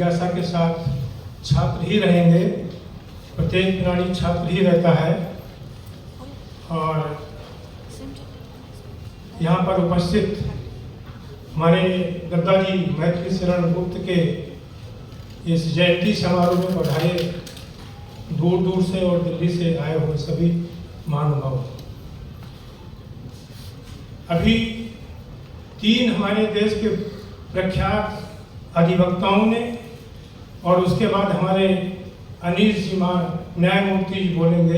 जिज्ञासा के साथ छात्र ही रहेंगे। प्रत्येक प्राणी छात्र ही रहता है। और यहाँ पर उपस्थित हमारे दादाजी मैथिली शरण गुप्त के इस जयंती समारोह में पधारे दूर दूर से और दिल्ली से आए हुए सभी महानुभाव। अभी 3 हमारे देश के प्रख्यात अधिवक्ताओं ने और उसके बाद हमारे अनिल जी न्यायमूर्ति जी बोलेंगे।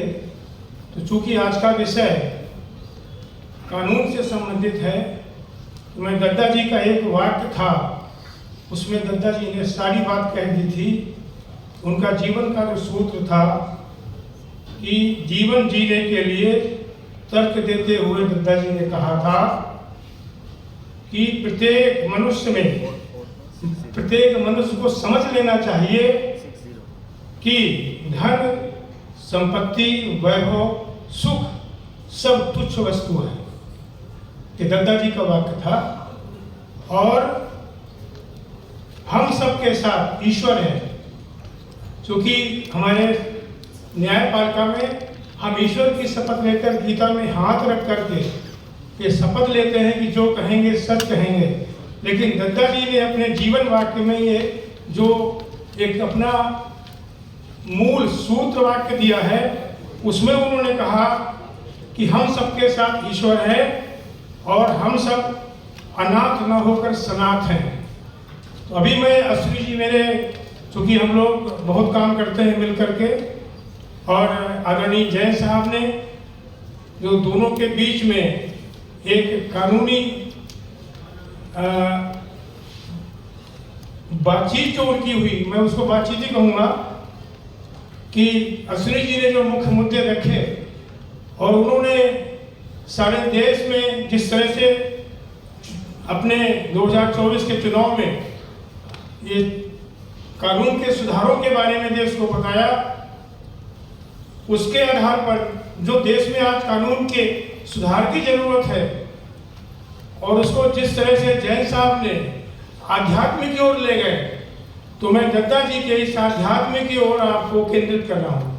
तो चूंकि आज का विषय कानून से संबंधित है, तो मैं दद्दा जी का एक वाक्य था, उसमें दद्दा जी ने सारी बात कह दी थी। उनका जीवन का जो सूत्र था कि जीवन जीने के लिए तर्क देते हुए दद्दा जी ने कहा था कि प्रत्येक मनुष्य को समझ लेना चाहिए कि धन, संपत्ति, वैभव, सुख सब तुच्छ वस्तु है। ये दद्दा जी का वाक्य था। और हम सबके साथ ईश्वर है। क्योंकि हमारे न्यायपालिका में हम ईश्वर की शपथ लेकर गीता में हाथ रख करके ये शपथ लेते हैं कि जो कहेंगे सच कहेंगे। लेकिन दद्दा जी ने अपने जीवन वाक्य में ये जो एक अपना मूल सूत्र वाक्य दिया है, उसमें उन्होंने कहा कि हम सबके साथ ईश्वर है और हम सब अनाथ न होकर सनाथ हैं। तो अभी मैं अश्विनी जी मेरे, चूँकि हम लोग बहुत काम करते हैं मिल करके, और आदरणीय जैन साहब ने जो दोनों के बीच में एक कानूनी बातचीत जो उनकी हुई, मैं उसको बातचीत ही कहूँगा, कि अश्विनी जी ने जो मुख्य मुद्दे रखे और उन्होंने सारे देश में जिस तरह से अपने 2024 के चुनाव में ये कानून के सुधारों के बारे में देश को बताया, उसके आधार पर जो देश में आज कानून के सुधार की जरूरत है और उसको जिस तरह से जैन साहब ने आध्यात्म की ओर ले गए, तो मैं दद्दा जी के इस आध्यात्म की ओर आपको केंद्रित कर रहा हूँ।